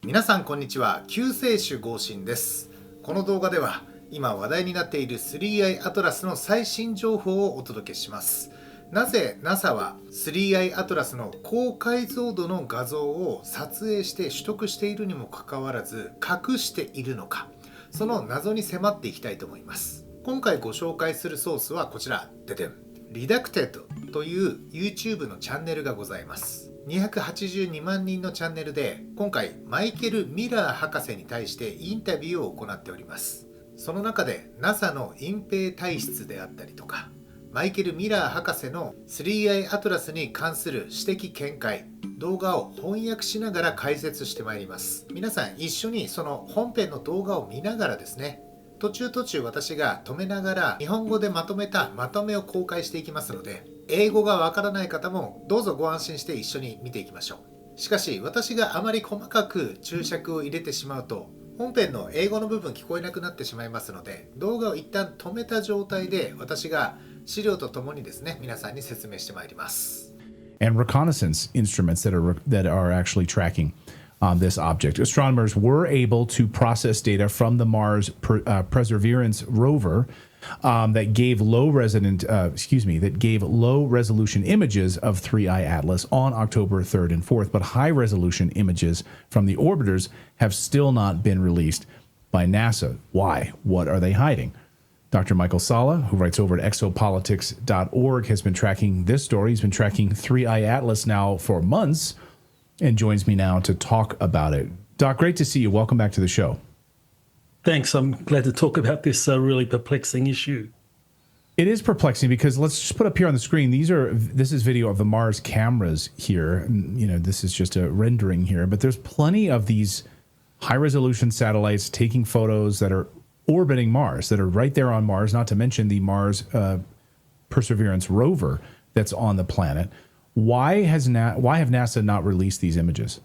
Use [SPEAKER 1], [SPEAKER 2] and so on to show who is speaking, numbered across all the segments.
[SPEAKER 1] 皆さんこんにちは。救世主ゴーシンです。この動画では今話題になっている 3i アトラスの最新情報をお届けします。なぜ NASA は 3i アトラスの高解像度の画像を撮影して取得しているにもかかわらず隠しているのか、その謎に迫っていきたいと思います。今回ご紹介するソースはこちら、ででん。Lit.link という YouTube のチャンネルがございます。282万人のチャンネルで、今回マイケル・ミラー博士に対してインタビューを行っております。その中で NASA の隠蔽体質であったりとか、マイケル・ミラー博士の 3i アトラスに関する指摘見解、動画を翻訳しながら解説してまいります。皆さん一緒にその本編の動画を見ながらですね、途中私が止めながら日本語でまとめたまとめを公開していきますので、英語がわからない方もどうぞご安心して一緒に見ていきましょう。しかし私があまり細かく注釈を入れてしまうと本編の英語の部分聞こえなくなってしまいますので、動画を一旦止めた状態で私が資料とともにですね、皆さんに説明してまいります。
[SPEAKER 2] And reconnaissance instruments that are actually tracking this object. Astronomers were able to process data from the Mars Perseverance rover that gave low resolution images of 3i Atlas on October 3rd and 4th, but high resolution images from the orbiters have still not been released by NASA. Why? What are they hiding? Dr. Michael Saller, who writes over at exopolitics.org, has been tracking this story. He's been tracking 3i Atlas now for months and joins me now to talk about it. Doc, great to see you. Welcome back to the show.
[SPEAKER 3] Thanks. I'm glad to talk about this really perplexing issue.
[SPEAKER 2] It is perplexing because let's just put up here on the screen. This is video of the Mars cameras here. You know, this is just a rendering here, but there's plenty of these high resolution satellites taking photos that are orbiting Mars, that are right there on Mars, not to mention the Mars Perseverance rover that's on the planet. Why have NASA not released these images?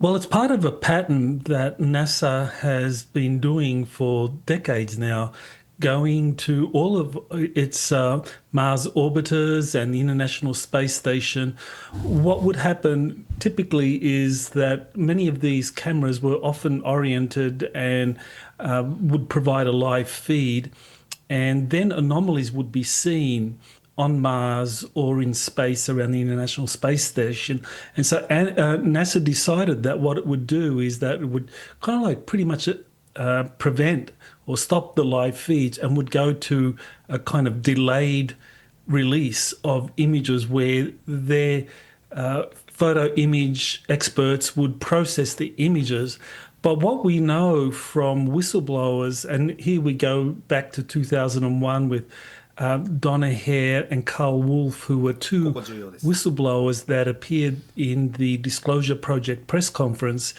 [SPEAKER 3] Well, it's part of a pattern that NASA has been doing for decades now, going to all of its Mars orbiters and the International Space Station. What would happen typically is that many of these cameras were often oriented and would provide a live feed, and then anomalies would be seen on Mars or in space around the International Space Station. And so NASA decided that what it would do is that it would kind of like pretty much prevent or stop the live feeds and would go to a kind of delayed release of images where their photo image experts would process the images. But what we know from whistleblowers, and here we go back to 2001 with Donna Hare and Carl Wolf, who were two whistleblowers that appeared in the Disclosure Project press conference,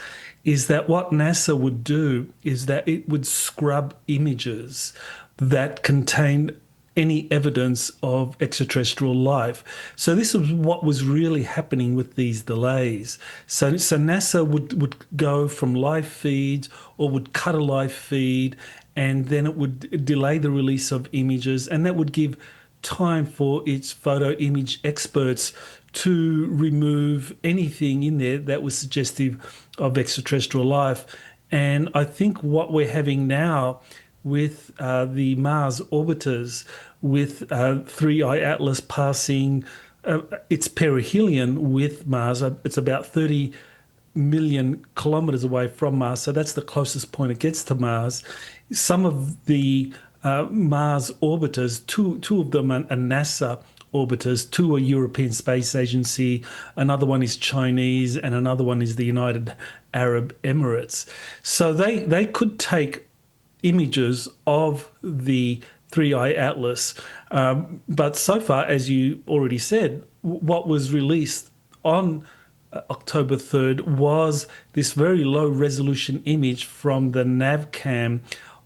[SPEAKER 3] is that what NASA would do is that it would scrub images that contained any evidence of extraterrestrial life. So this is what was really happening with these delays. So NASA would go from live feeds or would cut a live feed, and then it would delay the release of images, and that would give time for its photo image experts to remove anything in there that was suggestive of extraterrestrial life. And I think what we're having now with the Mars orbiters, with 3i Atlas passing its perihelion with Mars, it's about 30 million kilometers away from Mars, so that's the closest point it gets to Mars. Some of the Mars orbiters, two of them are NASA orbiters, two are European Space Agency, another one is Chinese, and another one is the United Arab Emirates. So they could take images of the 3i Atlas, but so far, as you already said, what was released on October 3rd was this very low resolution image from the NavCam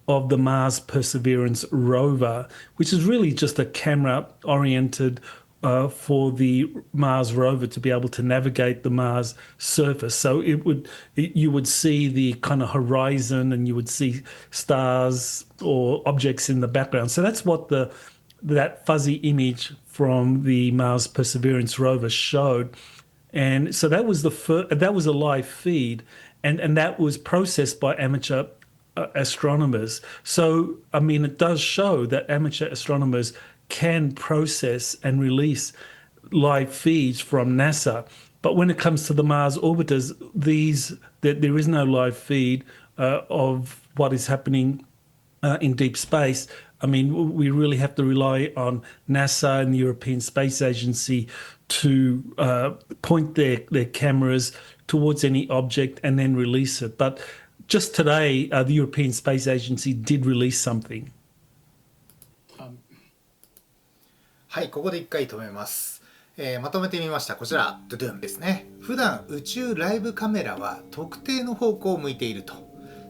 [SPEAKER 3] of the Mars Perseverance rover, which is really just a camera oriented for the Mars rover to be able to navigate the Mars surface. So you would see the kind of horizon, and you would see stars or objects in the background. So that's what that fuzzy image from the Mars Perseverance rover showed. And so that was that was a live feed, and that was processed by amateur astronomers. So, I mean, it does show that amateur astronomers can process and release live feeds from NASA. But when it comes to the Mars orbiters, there is no live feed of what is happening in deep space. I mean, we really have to rely on NASA and the European Space Agency to point their cameras towards any object and then release it. But just today, the European Space Agency did release something.
[SPEAKER 1] はい、ここで一回止めます。まとめてみました。こちら、ドゥドゥンですね。普段宇宙ライブカメラは特定の方向を向いていると。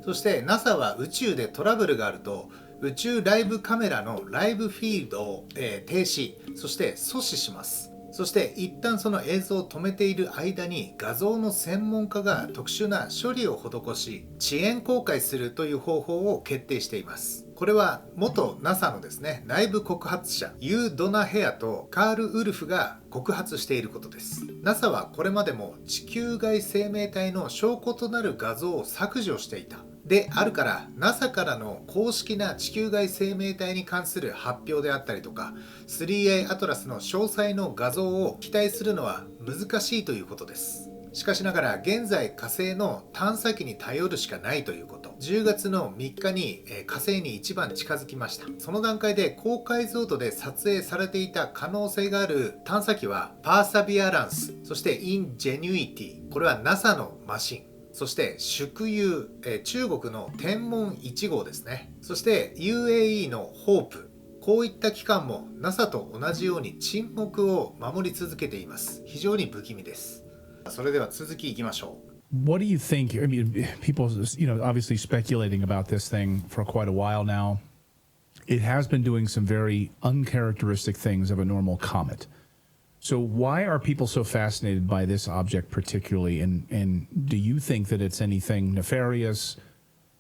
[SPEAKER 1] そして NASA は宇宙でトラブルがあると、宇宙ライブカメラのライブフィードを、停止、そして阻止します。そして一旦その映像を止めている間に画像の専門家が特殊な処理を施し遅延公開するという方法を決定しています。これは元 NASA のですね内部告発者ユー・ドナヘアとカール・ウルフが告発していることです。 NASA はこれまでも地球外生命体の証拠となる画像を削除していたであるから NASA からの公式な地球外生命体に関する発表であったりとか 3i アトラスの詳細の画像を期待するのは難しいということです。しかしながら現在火星の探査機に頼るしかないということ。10月の3日に火星に一番近づきました。その段階で高解像度で撮影されていた可能性がある探査機はパーサビアランス、そしてインジェニュイティ、これは NASA のマシン、そして宿友、中国の天文1号ですね。そして UAE のホープ、こういった機関も NASA と同じように沈黙を守り続けています。非常に不気味です。それでは続きいきましょう。
[SPEAKER 2] What do you think? I mean, people, obviously speculating about this thing for quite a while now. It has been doing some very uncharacteristic things of a normal comet. So why are people so fascinated by this object particularly? And do you think that it's anything nefarious,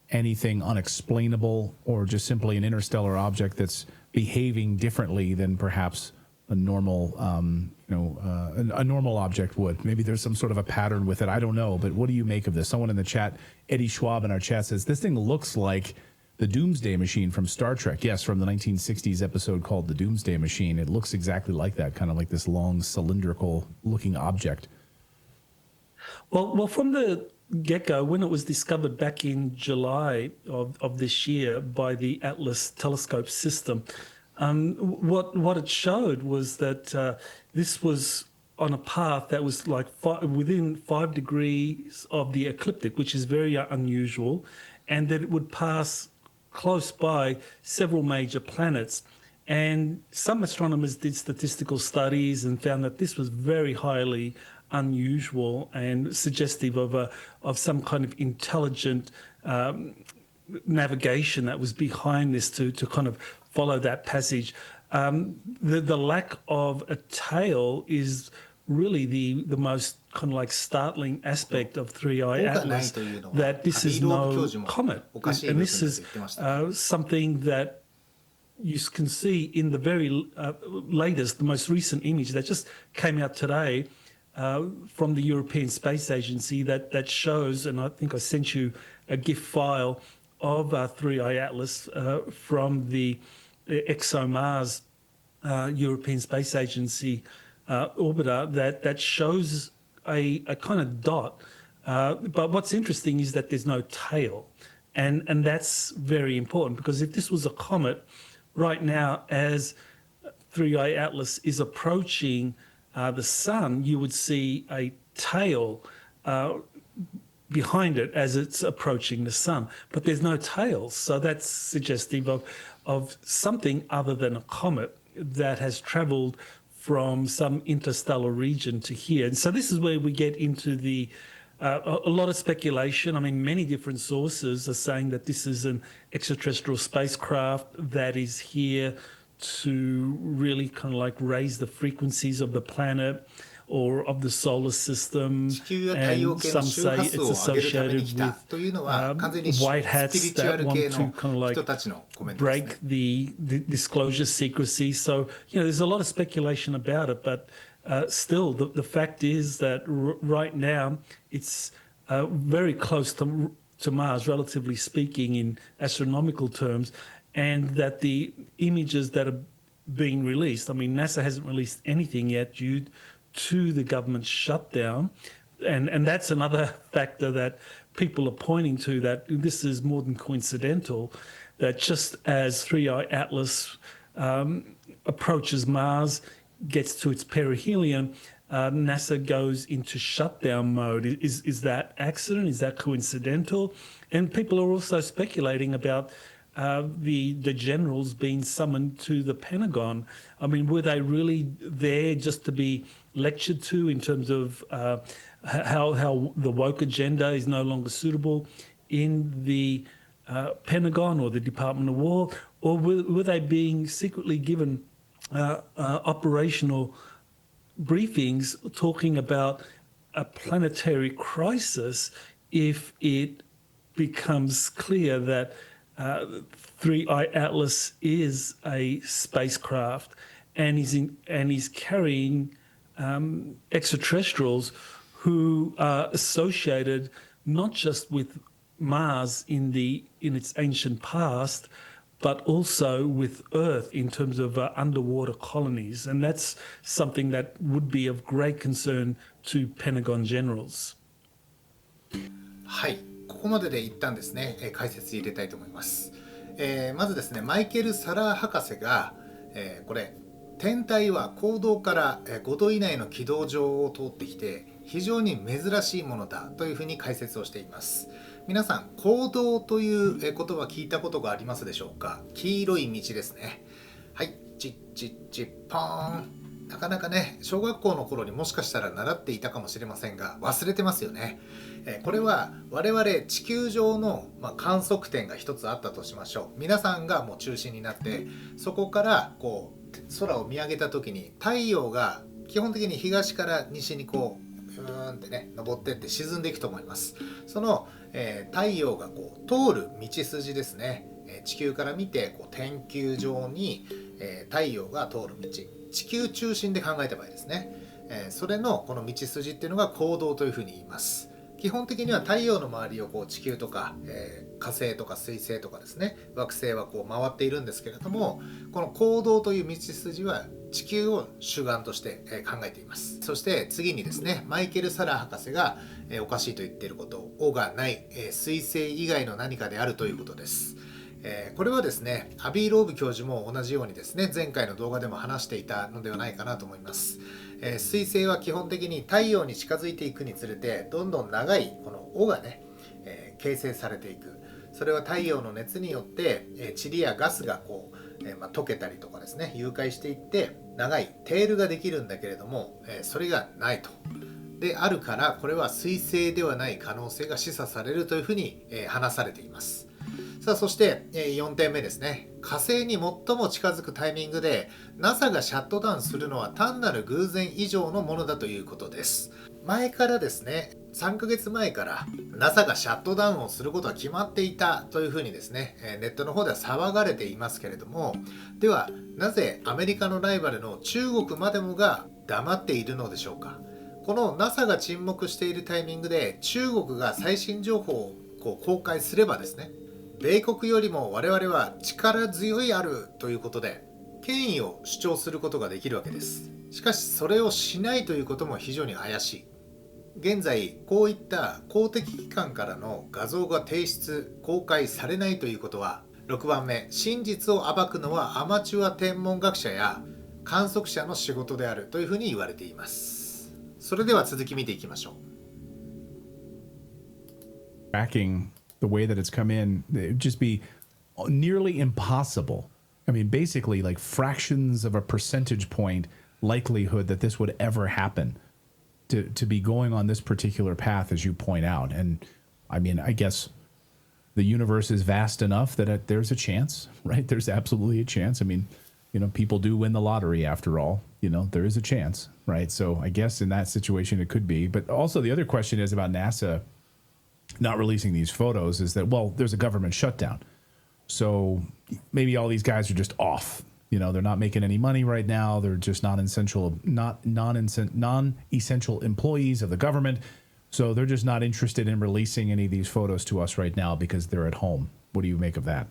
[SPEAKER 2] anything unexplainable, or just simply an interstellar object that's behaving differently than perhaps a normal, a normal object would? Maybe there's some sort of a pattern with it. I don't know. But what do you make of this? Someone in the chat, Eddie Schwab in our chat says, this thing looks like the Doomsday Machine from Star Trek. Yes, from the 1960s episode called The Doomsday Machine. It looks exactly like that, kind of like this long cylindrical looking object.
[SPEAKER 3] Well, from the get-go, when it was discovered back in July of this year by the Atlas telescope system, what it showed was that this was on a path that was like within 5 degrees of the ecliptic, which is very unusual, and that it would pass close by several major planets. And some astronomers did statistical studies and found that this was very highly unusual and suggestive of some kind of intelligent navigation that was behind this to kind of follow that passage. The lack of a tail is really the most kind of like startling aspect of 3i Atlas, that this is no comet. And this is something that you can see in the very latest, the most recent image that just came out today from the European Space Agency that shows, and I think I sent you a GIF file of 3i Atlas from the ExoMars European Space Agency orbiter that shows a kind of dot. But what's interesting is that there's no tail. And that's very important, because if this was a comet, right now, as 3i Atlas is approaching the sun, you would see a tail behind it as it's approaching the sun. But there's no tail, so that's suggestive of something other than a comet that has traveled from some interstellar region to here. And so this is where we get into a lot of speculation. I mean, many different sources are saying that this is an extraterrestrial spacecraft that is here to really kind of like raise the frequencies of the planet or of the solar system, and some say it's associated with white hats that want to kind of like break the disclosure secrecy. So, there's a lot of speculation about it, but still, the fact is that right now it's very close to Mars, relatively speaking, in astronomical terms, and that the images that are being released, I mean, NASA hasn't released anything yet due to the government shutdown, and that's another factor that people are pointing to, that this is more than coincidental, that just as 3I Atlas approaches Mars, gets to its perihelion, NASA goes into shutdown mode. Is that accident? Is that coincidental? And people are also speculating about the generals being summoned to the Pentagon. I mean, were they really there just to be lectured to in terms of how the woke agenda is no longer suitable in the Pentagon or the Department of War? Or were they being secretly given operational briefings talking about a planetary crisis if it becomes clear that 3I Atlas is a spacecraft and is carrying extraterrestrials who are associated not just with Mars in its ancient past, but also with Earth in terms of underwater colonies. And that's something that would be of great concern to Pentagon generals.
[SPEAKER 1] はい、ここまでで一旦ですね、解説入れたいと思います。まずですね、マイケル・サラー博士が、これ天体は光道から5度以内の軌道上を通ってきて非常に珍しいものだというふうに解説をしています。皆さん、光道という言葉聞いたことがありますでしょうか。黄色い道ですね。はい、チッチッチッポーン。なかなかね、小学校の頃にもしかしたら習っていたかもしれませんが忘れてますよね。これは我々地球上の観測点が一つあったとしましょう。皆さんがもう中心になってそこからこう空を見上げた時に太陽が基本的に東から西にこうーんってね昇ってって沈んでいくと思います。その、太陽がこう通る道筋ですね。地球から見てこう天球上に、太陽が通る道、地球中心で考えた場合ですね、それのこの道筋っていうのが光道というふうに言います。基本的には太陽の周りをこう地球とか、火星とか水星とかですね、惑星はこう回っているんですけれども、この光道という道筋は地球を主眼として考えています。そして次にですね、マイケル・サラー博士がおかしいと言っていること、「お」がない、水星以外の何かであるということです。これはですね、アビー・ローブ教授も同じようにですね、前回の動画でも話していたのではないかなと思います。水星は基本的に太陽に近づいていくにつれてどんどん長いこの尾がね、形成されていく。それは太陽の熱によって、塵やガスがこう、溶けたりとかですね、融解していって長いテールができるんだけれども、それがないと。であるからこれは水星ではない可能性が示唆されるというふうに、話されています。さあそして、4点目ですね。火星に最も近づくタイミングで NASA がシャットダウンするのは単なる偶然以上のものだということです。前からですね、3ヶ月前から NASA がシャットダウンをすることは決まっていたというふうにですね、ネットの方では騒がれていますけれども、ではなぜアメリカのライバルの中国までもが黙っているのでしょうか。この NASA が沈黙しているタイミングで中国が最新情報をこう公開すればですね、米国よりも我々は力強いあるということで権威を主張することができるわけです。しかしそれをしないということも非常に怪しい。現在こういった公的機関からの画像が提出公開されないということは、6番目、真実を暴くのはアマチュア天文学者や観測者の仕事であるというふうに言われています。それでは続き見ていきましょう。
[SPEAKER 2] Tracking the way that it's come in, it would just be nearly impossible. I mean, basically like fractions of a percentage point likelihood that this would ever happen to be going on this particular path, as you point out. And I mean, I guess the universe is vast enough that there's a chance, right? There's absolutely a chance. I mean, you know, people do win the lottery after all, you know, there is a chance, right? So I guess in that situation it could be. But also the other question is about NASA not releasing these photos is that, well, there's a government shutdown. So maybe all these guys are just off They're not making any money right now. They're just non-essential employees of the government. So they're just not interested in releasing any of these photos to us right now because they're at home. What do you make of that?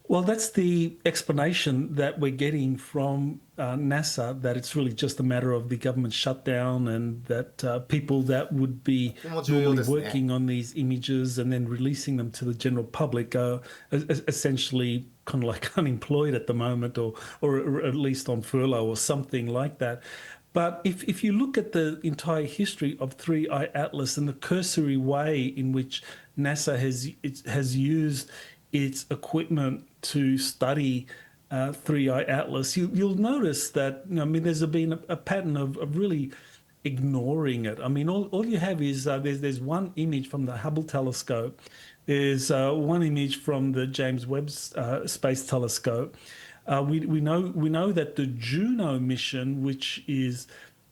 [SPEAKER 3] Well, that's the explanation that we're getting from NASA, that it's really just a matter of the government shutdown, and that people that would be normally working on these images and then releasing them to the general public are essentially kind of like unemployed at the moment, or at least on furlough or something like that. But if you look at the entire history of 3I Atlas and the cursory way in which NASA has used its equipment to study 3I Atlas, you'll notice that, there's been a pattern of really ignoring it. All you have is there's one image from the Hubble telescope, there's one image from the James Webb Space Telescope. We know that the Juno mission, which is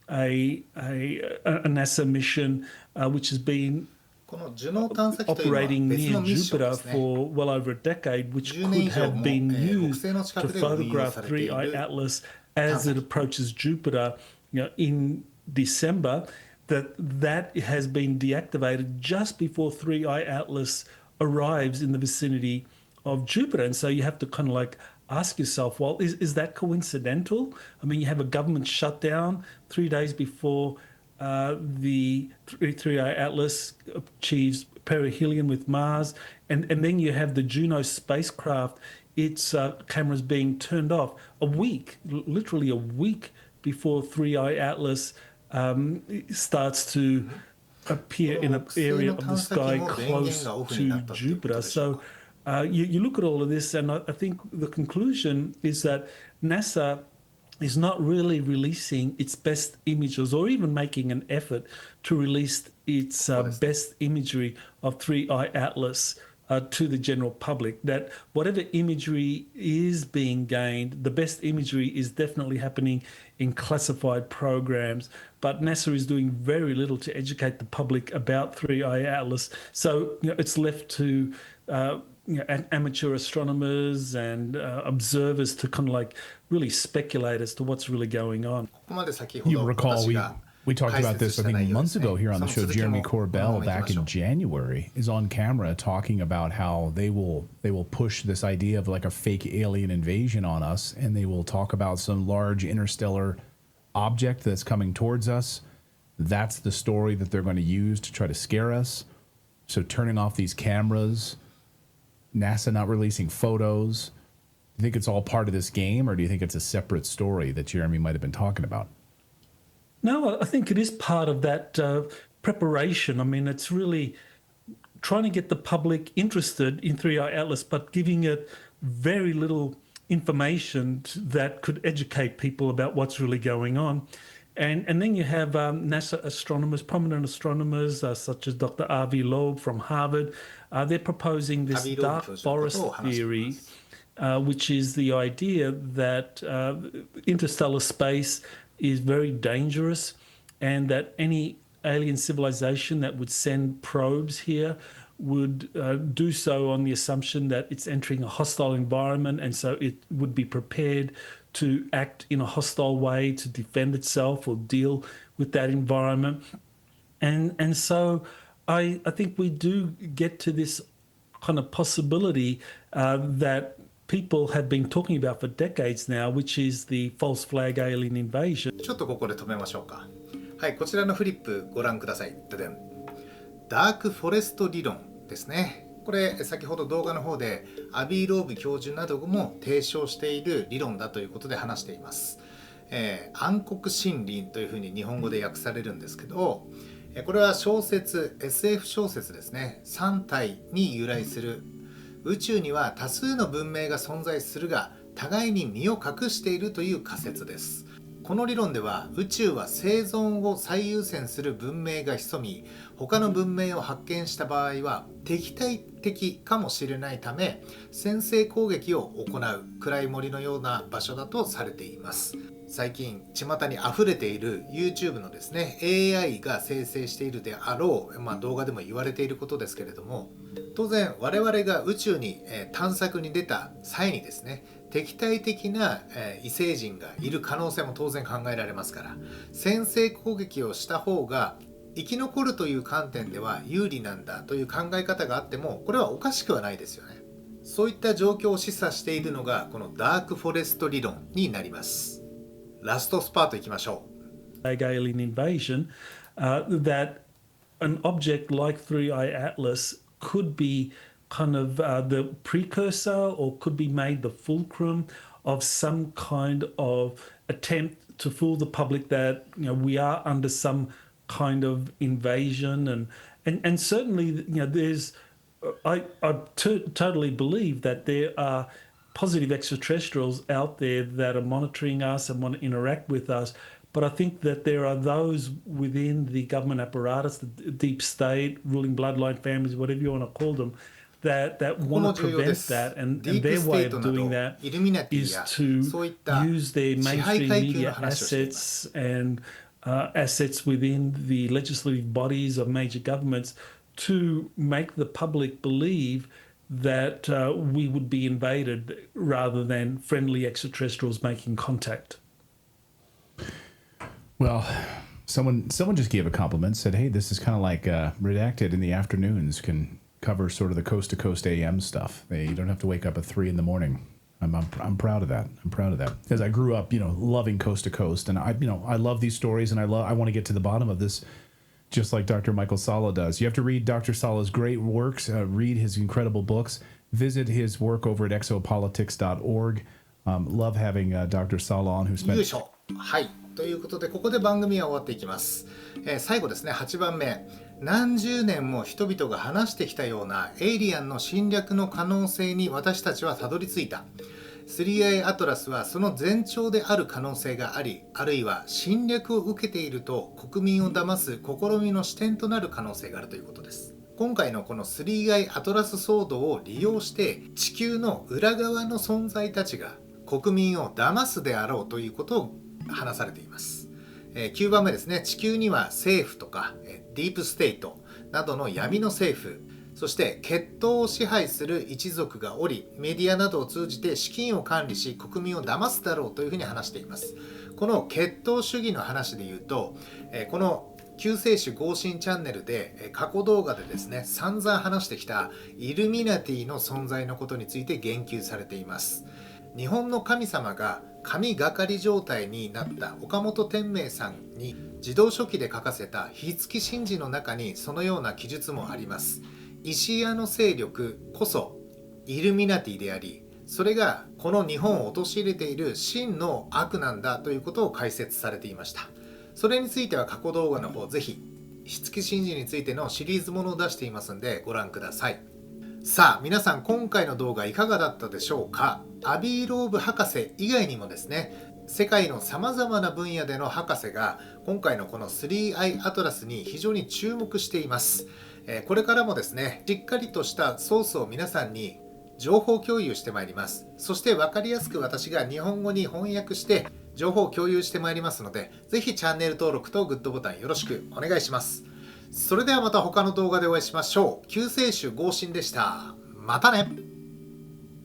[SPEAKER 3] a NASA mission, which has been operating near Jupiter for well over a decade, which could have been used to photograph 3I Atlas as it approaches Jupiter, in December, that has been deactivated just before 3I Atlas arrives in the vicinity of Jupiter. And so you have to kind of like ask yourself, well, is that coincidental? You have a government shutdown 3 days before the 3I Atlas achieves perihelion with Mars, and then you have the Juno spacecraft, its cameras being turned off literally a week before 3I Atlas starts to appear in an area of the sky close to Jupiter. So you look at all of this, and I think the conclusion is that NASA is not really releasing its best images, or even making an effort to release its best imagery of 3I Atlas to the general public. That whatever imagery is being gained, the best imagery is definitely happening in classified programs, but NASA is doing very little to educate the public about 3I Atlas. So it's left to amateur astronomers and observers to kind of like really speculate as to what's really going on.
[SPEAKER 2] You recall we talked about this, I think, months ago here on the show. Jeremy Corbell back in January is on camera talking about how they will push this idea of like a fake alien invasion on us, and they will talk about some large interstellar object that's coming towards us. That's the story that they're going to use to try to scare us. So turning off these cameras, NASA not releasing photos. Do you think it's all part of this game, or do you think it's a separate story that Jeremy might have been talking about?
[SPEAKER 3] No, I think it is part of that preparation. It's really trying to get the public interested in 3I Atlas, but giving it very little information that could educate people about what's really going on. And then you have NASA astronomers, prominent astronomers, such as Dr. R.V. Loeb from Harvard. They're proposing this dark forest theory, which is the idea that interstellar space is very dangerous, and that any alien civilization that would send probes here would do so on the assumption that it's entering a hostile environment, and so it would be prepared to act in a hostile way to defend itself or deal with that environment. And so I think we do get to this kind of possibility that people have been talking about for decades now, which is the false flag alien invasion.
[SPEAKER 1] ちょっとここで止めましょうか。はい、こちらのフリップご覧ください。ダークフォレスト理論ですね。これ先ほど動画の方でアビー・ローブ教授なども提唱している理論だということで話しています。暗黒森林というふうに日本語で訳されるんですけど、これは小説 SF 小説ですね。3体に由来する宇宙には多数の文明が存在するが互いに身を隠しているという仮説です。この理論では宇宙は生存を最優先する文明が潜み、他の文明を発見した場合は敵対的かもしれないため先制攻撃を行う暗い森のような場所だとされています。最近巷に溢れている YouTube のですね AI が生成しているであろう、動画でも言われていることですけれども、当然我々が宇宙に探索に出た際にですね、敵対的な異星人がいる可能性も当然考えられますから、先制攻撃をした方が生き残るという観点では有利なんだという考え方があっても、これはおかしくはないですよね。そういった状況を示唆しているのがこのダークフォレスト理論になります。ラストスパートいきましょう。
[SPEAKER 3] Alien invasion, that an object like 3I Atlas could be kind of the precursor or could be made the fulcrum of some kind of attempt to fool the public that we are under some kind of invasion and certainly there's I totally believe that there are positive extraterrestrials out there that are monitoring us and want to interact with us. But I think that there are those within the government apparatus, the deep state, ruling bloodline families, whatever you want to call them, that want to prevent that. And their way of doing that is to use their mainstream media assets and assets within the legislative bodies of major governments to make the public believe that we would be invaded rather than friendly extraterrestrials making contact.
[SPEAKER 2] Well, someone just gave a compliment, said, hey, this is kind of like Redacted in the afternoons can cover sort of the coast-to-coast AM stuff. You don't have to wake up at 3 in the morning. I'm proud of that. I'm proud of that. Because I grew up, loving Coast to Coast. And I love these stories, and I want to get to the bottom of this, just like Dr. Michael Saller does. You have to read Dr. Saller's great works, read his incredible books, visit his work over at exopolitics.org. Love having Dr. Saller on, who spent...
[SPEAKER 1] はい。ということで、ここで番組は終わっていきます。最後ですね、8番目。何十年も人々が話してきたようなエイリアンの侵略の可能性に私たちはたどり着いた。3I アトラスはその前兆である可能性があり、あるいは侵略を受けていると国民を騙す試みの視点となる可能性があるということです。今回のこの 3I アトラス騒動を利用して地球の裏側の存在たちが国民を騙すであろうということを話されています。9番目ですね。地球には政府とかディープステイトなどの闇の政府、そして血統を支配する一族がおり、メディアなどを通じて資金を管理し国民を騙すだろうというふうに話しています。この血統主義の話で言うと、この救世主ゴーシンチャンネルで過去動画でですね、散々話してきたイルミナティの存在のことについて言及されています。日本の神様が神がかり状態になった岡本天明さんに自動書記で書かせた火付神事の中にそのような記述もあります。石屋の勢力こそイルミナティであり、それがこの日本を陥れている真の悪なんだということを解説されていました。それについては過去動画の方、ぜひ火付神事についてのシリーズものを出していますのでご覧ください。さあ皆さん、今回の動画いかがだったでしょうか。アビー・ローブ博士以外にもですね、世界のさまざまな分野での博士が今回のこの 3I アトラスに非常に注目しています。これからもですね、しっかりとしたソースを皆さんに情報共有してまいります。そして分かりやすく私が日本語に翻訳して情報を共有してまいりますので、ぜひチャンネル登録とグッドボタンよろしくお願いします。それではまた他の動画でお会いしましょう。救世主ゴーシンでした。またね。